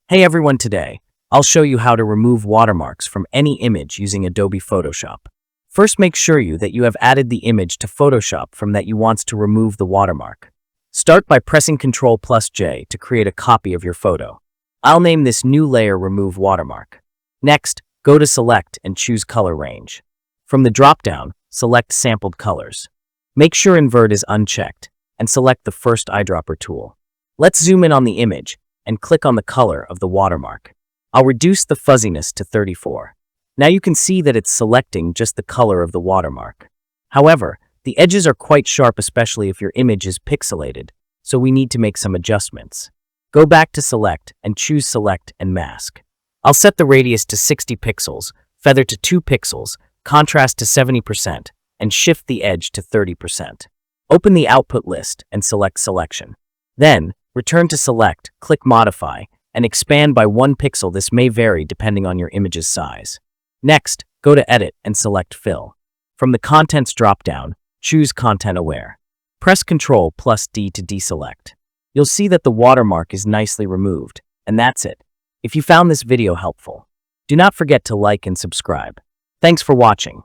Hey everyone, today I'll show you how to remove watermarks from any image using Adobe Photoshop. First, make sure that you have added the image to Photoshop from that you want to remove the watermark. Start by pressing Ctrl+J to create a copy of your photo. I'll name this new layer Remove Watermark. Next, go to Select and choose Color Range. From the drop-down, select Sampled Colors. Make sure Invert is unchecked and select the first eyedropper tool. Let's zoom in on the image and click on the color of the watermark. I'll reduce the fuzziness to 34. Now you can see that it's selecting just the color of the watermark. However, the edges are quite sharp, especially if your image is pixelated, so we need to make some adjustments. Go back to Select and choose Select and Mask. I'll set the radius to 60 pixels, feather to 2 pixels, contrast to 70%, and shift the edge to 30%. Open the output list and select Selection. Then, return to Select, click Modify, and expand by 1 pixel. This may vary depending on your image's size. Next, go to Edit and select Fill. From the Contents drop-down, choose Content Aware. Press Ctrl+D to deselect. You'll see that the watermark is nicely removed, and that's it. If you found this video helpful, do not forget to like and subscribe. Thanks for watching.